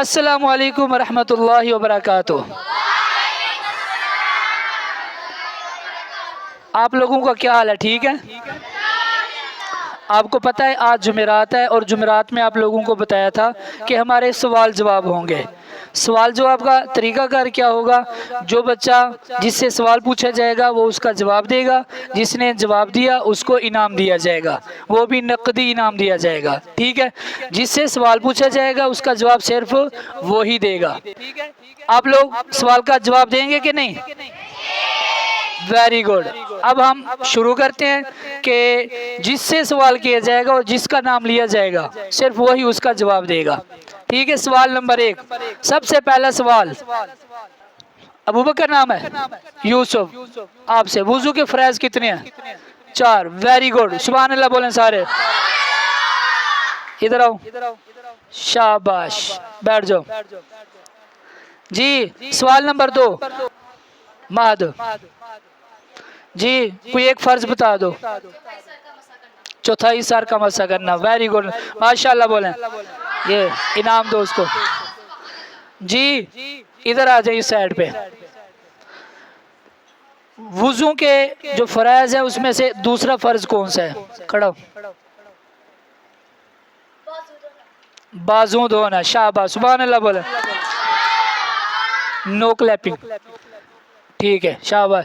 अस्सलामु अलैकुम रहमतुल्लाहि व बरकातुहू। आप लोगों का क्या हाल है? ठीक है। आपको पता है आज जुमेरात है और जुमेरात में आप लोगों को बताया था कि हमारे सवाल जवाब होंगे। सवाल जवाब का तरीकाकार क्या होगा? जो बच्चा जिससे सवाल पूछा जाएगा वो उसका जवाब देगा, जिसने जवाब दिया उसको इनाम दिया जाएगा, वो भी नकदी इनाम दिया जाएगा। ठीक है। जिससे सवाल पूछा जाएगा उसका जवाब सिर्फ वो ही देगा। आप लोग सवाल का जवाब देंगे कि नहीं? Very good. अब हम शुरू करते हैं कि जिससे सवाल किया जाएगा और जिसका नाम लिया जाएगा सिर्फ वही उसका जवाब देगा। ठीक है। सवाल नंबर 1, सबसे पहला सवाल। अबू बकर नाम है? यूसुफ। आपसे वुजू के फ़राइज़ कितने हैं? 4। Very good. सुभान अल्लाह बोलें सारे। इधर आओ। शाबाश, बैठ जाओ जी। सवाल नंबर 2, महद जी, कोई एक फर्ज बता दो। चौथाई सर का मसा करना। वेरी गुड, माशाल्लाह बोलें। ये इनाम दो उसको जी। इधर आ जाइए साइड पे। वुजू के जो फराइज है उसमें से दूसरा फर्ज कौन सा है? खड़ा हो। बाजू धोना। शाबाश, सुभान अल्लाह बोले। No clapping. ठीक है, शाबाश।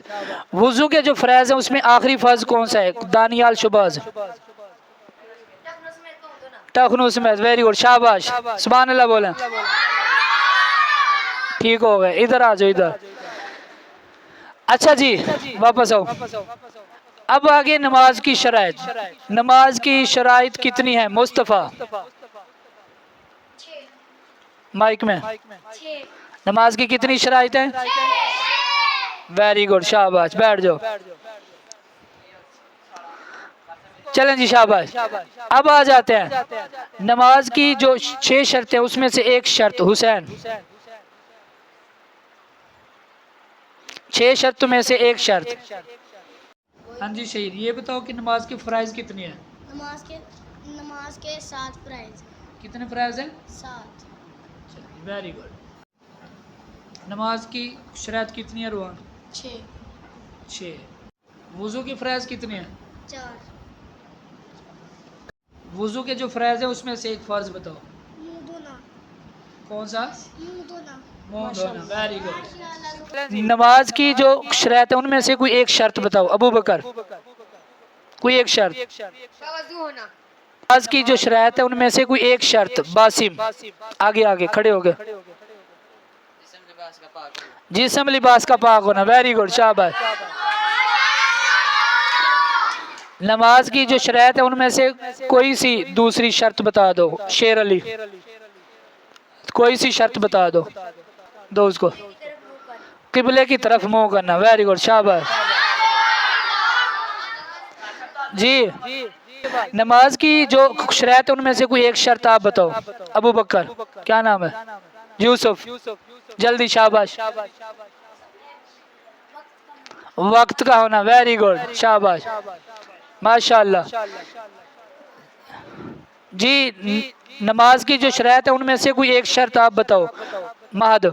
वुजू के जो फराइज है उसमें आखिरी फर्ज कौन सा है? दानियाल शुबाज। टखनू समेत। वेरी गुड, शाबाश, सुभान अल्लाह बोले। ठीक हो गए। इधर आ जाओ, इधर। अच्छा जी, वापस आओ। अब आगे नमाज की शराइत। नमाज की शराइत कितनी है मुस्तफ़ा? माइक में। नमाज की कितनी शराइत है? वेरी गुड, शाबाश, बैठ जाओ। चलें जी, शाबाश। अब आ जाते हैं नमाज की जो 6 शर्तें उसमें से एक शर्त। हुसैन, 6 शर्त में से एक शर्त। हाँ जी शहीद, ये बताओ कि नमाज के फ़राइज़ कितनी है? नमाज के 7 फ़राइज़। कितने फ़राइज़ हैं? 7। Very good. नमाज की शराइत कितनी है रुआन? 6। वुज़ू के फ़राइज़ कितने हैं? 4। वुज़ू के जो फ़राइज़ हैं उसमें से एक फ़र्ज़ बताओ। मुँह धोना। कौन सा? मुँह धोना। मुँह धोना। Very good. नमाज की जो शराइत है उनमें से कोई एक शर्त बताओ। अबू बकर, कोई एक शर्त। वज़ू होना। नमाज की जो शराइत है उनमें से कोई एक शर्त। बासिम, आगे आगे खड़े हो गए। जिस्म लिबास का पाक होना। वेरी गुड, शाबाश। नमाज की जो शराइत है उनमें से कोई सी दूसरी शर्त बता दो। शेर अली, कोई सी शर्त बता दो। दो उसको। किबले की तरफ मुंह करना। वेरी गुड, शाबाश जी। नमाज की जो शराइत है उनमें से कोई एक शर्त आप बताओ। अबू बकर, क्या नाम है? यूसुफ, जल्दी, शाबाश। वक्त का होना। वेरी गुड, शाबाश, माशाल्लाह जी। नमाज की जो शराइत है उनमें से कोई एक शर्त आप बताओ। महद,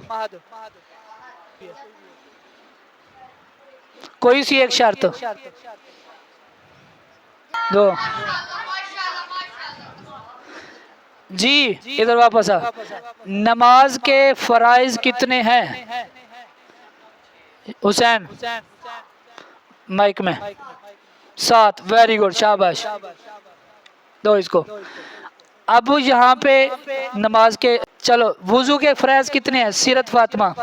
कोई सी एक शर्त दो जी। इधर वापस आ। नमाज के फराइज कितने हैं? हुसैन, माइक में। 7। वेरी गुड, शाबाश, दो इसको। अब यहाँ पे नमाज के, चलो वुजू के फराइज कितने हैं? सीरत फातिमा,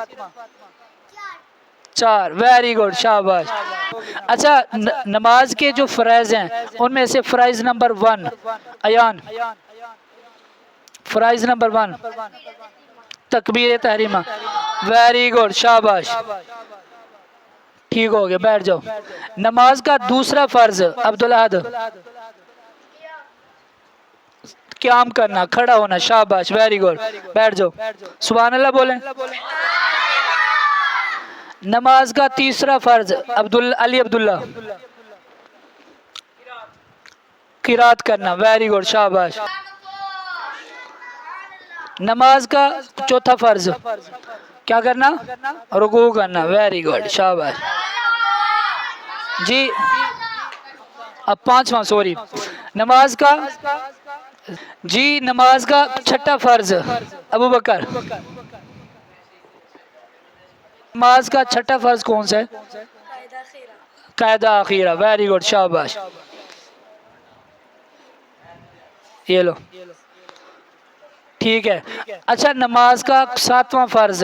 4। वेरी गुड, शाबाश। अच्छा, नमाज के जो फराइज हैं उनमें से फराइज नंबर 1 अयान। फराइज नंबर 1 तकबीर तहरीमा। वेरी गुड, शाबाश, ठीक हो गया, बैठ जाओ। नमाज का दूसरा फर्ज अब्दुल अहद, क़याम करना, खड़ा होना। शाबाश, वेरी गुड, बैठ जाओ। सुभान अल्लाह बोलें। नमाज का तीसरा फर्ज अली अब्दुल्ला, किरात करना। वेरी गुड, शाबाश। नमाज का चौथा फर्ज क्या करना? रुकू करना। वेरी गुड, शाबाश जी। अब पांचवा, सॉरी, नमाज का जी, नमाज का छठा फर्ज अबू बकर, नमाज का छठा फर्ज कौन सा है? कायदा आखिरा। वेरी गुड, शाबाश। ये लो, ठीक है। अच्छा, नमाज का सातवां फर्ज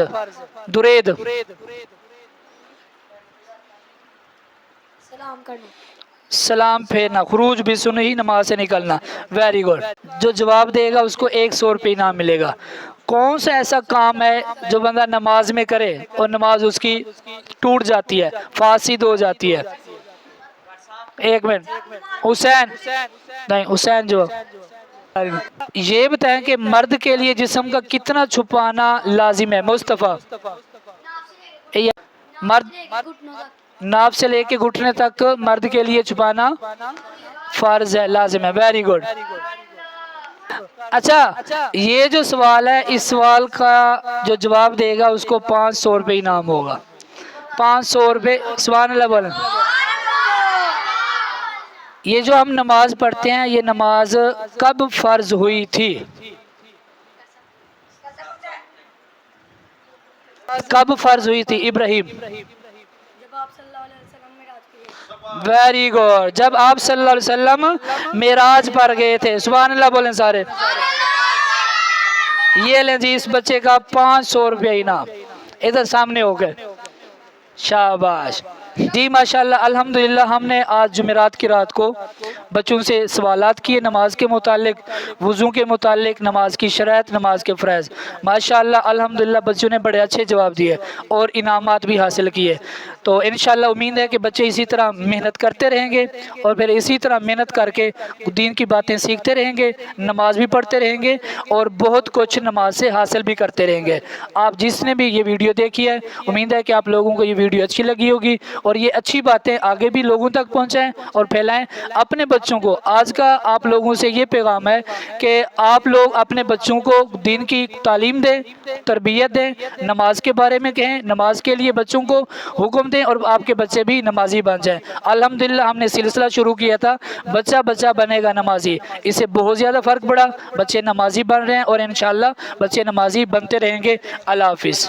दुरेद, सलाम करना। सलाम फेरना, खुरूज भी सुन ही नमाज से निकलना। Very good. जो जवाब देगा उसको 100 रुपये इनाम मिलेगा। कौन सा ऐसा काम है जो बंदा नमाज में करे और नमाज उसकी टूट जाती है, फासिद हो जाती है? एक मिनट, हुसैन नहीं, हुसैन जो ये बताएं कि मर्द के लिए जिस्म का कितना छुपाना लाजिम है? मुस्तफ़ा, मर्द नाप से लेके घुटने तक मर्द के लिए छुपाना फर्ज है, लाजिम है। Very good. अच्छा, ये जो सवाल है, इस सवाल का जो जवाब देगा उसको 500 रुपये इनाम होगा। 500 रुपये। सुभान अल्लाह बोलें। ये जो हम नमाज पढ़ते हैं, ये नमाज कब फर्ज हुई थी? कब फर्ज हुई थी इब्राहिम? वेरी गुड, जब आप सल्लल्लाहु अलैहि वसल्लम मेराज पर गए थे। सुभान अल्लाह बोलें सारे। ये लें जी, इस बच्चे का 500 रुपये इनाम, इधर सामने हो गए। शाबाश जी, माशाल्लाह, अल्हम्दुलिल्लाह। हमने आज जुमेरात की रात को बच्चों से सवालात किए नमाज के मुतालिक, वज़ू के मुतालिक, नमाज की शरत, नमाज के फ़रज़। माशाल्लाह, अल्हम्दुलिल्लाह, बच्चों ने बड़े अच्छे जवाब दिए और इनामात भी हासिल किए। तो इंशाल्लाह उम्मीद है कि बच्चे इसी तरह मेहनत करते रहेंगे और फिर इसी तरह मेहनत करके दीन की बातें सीखते रहेंगे, नमाज भी पढ़ते रहेंगे और बहुत कुछ नमाज से हासिल भी करते रहेंगे। आप जिसने भी ये वीडियो देखी है, उम्मीद है कि आप लोगों को ये वीडियो अच्छी लगी होगी और ये अच्छी बातें आगे भी लोगों तक पहुंचाएं और फैलाएं। अपने बच्चों को आज का आप लोगों से ये पैगाम है कि आप लोग अपने बच्चों को दीन की तालीम दें, तरबियत दें, नमाज के बारे में कहें, नमाज के लिए बच्चों को हुक्म दें और आपके बच्चे भी नमाजी बन जाएं। अल्हम्दुलिल्लाह, हमने सिलसिला शुरू किया था बच्चा बच्चा बनेगा नमाजी, इससे बहुत ज़्यादा फ़र्क पड़ा। बच्चे नमाजी बन रहे हैं और इंशाअल्लाह बच्चे नमाजी बनते रहेंगे। अल्लाह हाफिज़।